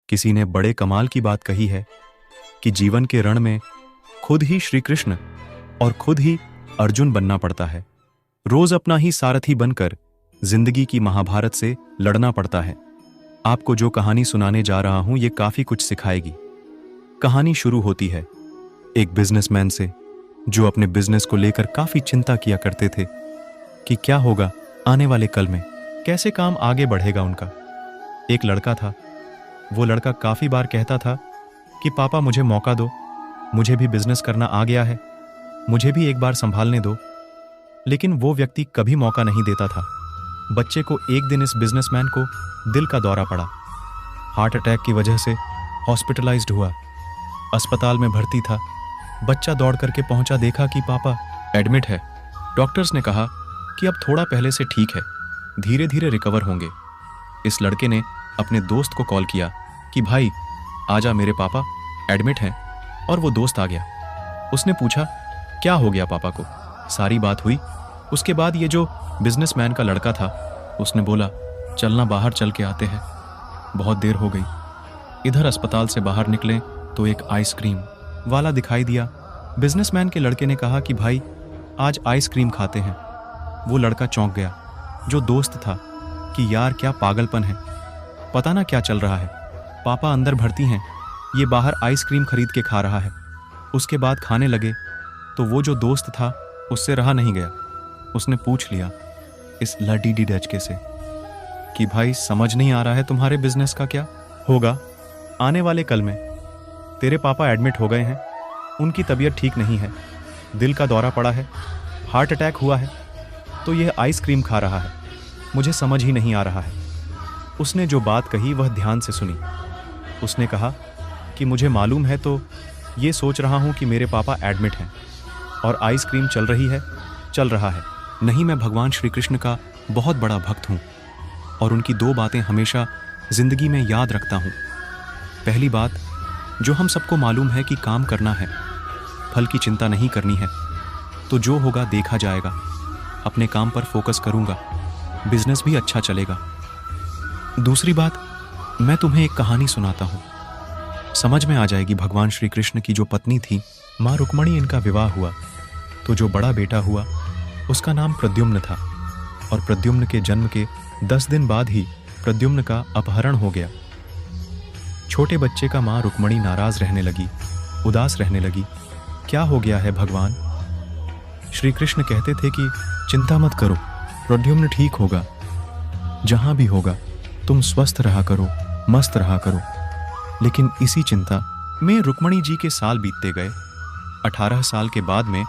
किसी ने बड़े कमाल की बात कही है कि जीवन के रण में खुद ही श्री कृष्ण और खुद ही अर्जुन बनना पड़ता है। रोज अपना ही सारथी बनकर जिंदगी की महाभारत से लड़ना पड़ता है। आपको जो कहानी सुनाने जा रहा हूं ये काफी कुछ सिखाएगी। कहानी शुरू होती है एक बिजनेसमैन से जो अपने बिजनेस को लेकर काफी चिंता किया करते थे कि क्या होगा आने वाले कल में, कैसे काम आगे बढ़ेगा उनका। एक लड़का था। वो लड़का काफी बार कहता था कि पापा मुझे मौका दो, मुझे भी बिजनेस करना आ गया है, मुझे भी एक बार संभालने दो। लेकिन वो व्यक्ति कभी मौका नहीं देता था। बच्चे को एक दिन इस बिजनेसमैन को दिल का दौरा पड़ा। हार्ट अटैक की वजह से हॉस्पिटलाइज्ड हुआ। अस्पताल में भर्ती था। बच्चा दौड़ करके पहुंचा, देखा कि पापा एडमिट है। डॉक्टर्स ने कहा कि अब थोड़ा पहले से ठीक है, धीरे धीरे रिकवर होंगे। इस लड़के ने अपने दोस्त को कॉल किया कि भाई आजा, मेरे पापा एडमिट हैं। और वो दोस्त आ गया। उसने पूछा क्या हो गया पापा को। सारी बात हुई। उसके बाद ये जो बिजनेसमैन का लड़का था उसने बोला चलना बाहर चल के आते हैं। बहुत देर हो गई। इधर अस्पताल से बाहर निकले तो एक आइसक्रीम वाला दिखाई दिया। बिजनेसमैन के लड़के ने कहा कि भाई आज आइसक्रीम खाते हैं। वो लड़का चौंक गया जो दोस्त था कि यार क्या पागलपन है, पता ना क्या चल रहा है। पापा अंदर भर्ती हैं, ये बाहर आइसक्रीम खरीद के खा रहा है। उसके बाद खाने लगे तो वो जो दोस्त था उससे रहा नहीं गया। उसने पूछ लिया इस लडीडी डचके से कि भाई समझ नहीं आ रहा है तुम्हारे बिजनेस का क्या होगा आने वाले कल में। तेरे पापा एडमिट हो गए हैं, उनकी तबीयत ठीक नहीं है, दिल का दौरा पड़ा है, हार्ट अटैक हुआ है, तो यह आइसक्रीम खा रहा है। मुझे समझ ही नहीं आ रहा है। उसने जो बात कही वह ध्यान से सुनी। उसने कहा कि मुझे मालूम है, तो ये सोच रहा हूं कि मेरे पापा एडमिट हैं और आइसक्रीम चल रही है, चल रहा है। नहीं, मैं भगवान श्री कृष्ण का बहुत बड़ा भक्त हूं और उनकी दो बातें हमेशा जिंदगी में याद रखता हूं। पहली बात, जो हम सबको मालूम है कि काम करना है, फल की चिंता नहीं करनी है, तो जो होगा देखा जाएगा। अपने काम पर फोकस करूंगा, बिजनेस भी अच्छा चलेगा। दूसरी बात, मैं तुम्हें एक कहानी सुनाता हूं, समझ में आ जाएगी। भगवान श्री कृष्ण की जो पत्नी थी माँ रुक्मणी, इनका विवाह हुआ तो जो बड़ा बेटा हुआ उसका नाम प्रद्युम्न था। और प्रद्युम्न के जन्म के 10 दिन बाद ही प्रद्युम्न का अपहरण हो गया। छोटे बच्चे का माँ रुक्मणी नाराज रहने लगी, उदास रहने लगी। क्या हो गया है भगवान? श्री कृष्ण कहते थे कि चिंता मत करो, प्रद्युम्न ठीक होगा। जहां भी होगा तुम स्वस्थ रहा करो, मस्त रहा करो। लेकिन इसी चिंता में रुक्मणी जी के साल बीतते गए। 18 साल के बाद में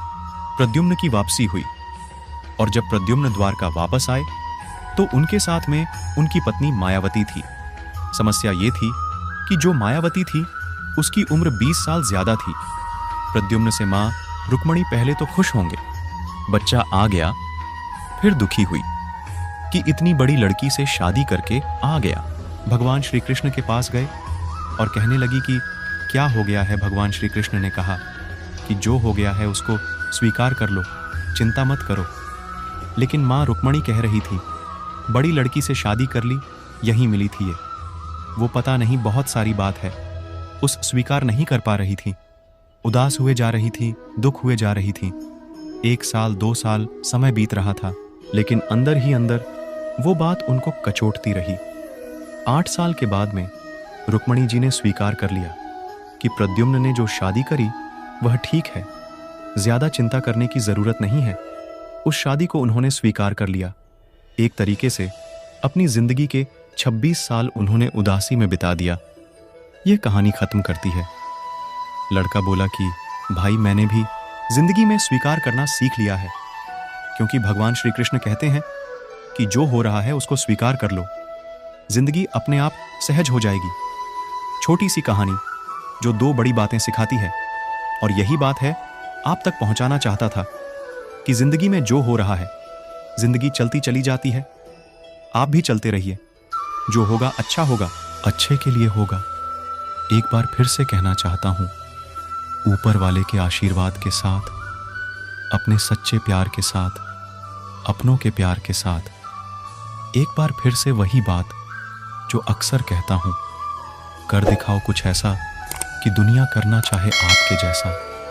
प्रद्युम्न की वापसी हुई। और जब प्रद्युम्न द्वारका वापस आए तो उनके साथ में उनकी पत्नी मायावती थी। समस्या ये थी कि जो मायावती थी उसकी उम्र 20 साल ज्यादा थी। प्रद्युम्न से मां रुक्मणी पहले तो खुश होंगे, बच्चा आ गया, फिर दुखी हुई कि इतनी बड़ी लड़की से शादी करके आ गया। भगवान श्री कृष्ण के पास गए और कहने लगी कि क्या हो गया है। भगवान श्री कृष्ण ने कहा कि जो हो गया है उसको स्वीकार कर लो, चिंता मत करो। लेकिन माँ रुक्मणी कह रही थी बड़ी लड़की से शादी कर ली, यहीं मिली थी ये, वो पता नहीं बहुत सारी बात है, उस स्वीकार नहीं कर पा रही थी। उदास हुए जा रही थी, दुख हुए जा रही थी। 1 साल 2 साल समय बीत रहा था, लेकिन अंदर ही अंदर वो बात उनको कचोटती रही। 8 साल के बाद में रुक्मणी जी ने स्वीकार कर लिया कि प्रद्युम्न ने जो शादी करी वह ठीक है, ज्यादा चिंता करने की जरूरत नहीं है। उस शादी को उन्होंने स्वीकार कर लिया। एक तरीके से अपनी जिंदगी के 26 साल उन्होंने उदासी में बिता दिया। यह कहानी खत्म करती है। लड़का बोला कि भाई मैंने भी जिंदगी में स्वीकार करना सीख लिया है, क्योंकि भगवान श्री कृष्ण कहते हैं कि जो हो रहा है उसको स्वीकार कर लो, जिंदगी अपने आप सहज हो जाएगी। छोटी सी कहानी जो 2 बड़ी बातें सिखाती है, और यही बात है आप तक पहुंचाना चाहता था कि जिंदगी में जो हो रहा है, जिंदगी चलती चली जाती है, आप भी चलते रहिए। जो होगा अच्छा होगा, अच्छे के लिए होगा। एक बार फिर से कहना चाहता हूं, ऊपर वाले के आशीर्वाद के साथ, अपने सच्चे प्यार के साथ, अपनों के प्यार के साथ एक बार फिर से वही बात जो अक्सर कहता हूं, कर दिखाओ कुछ ऐसा कि दुनिया करना चाहे आपके जैसा।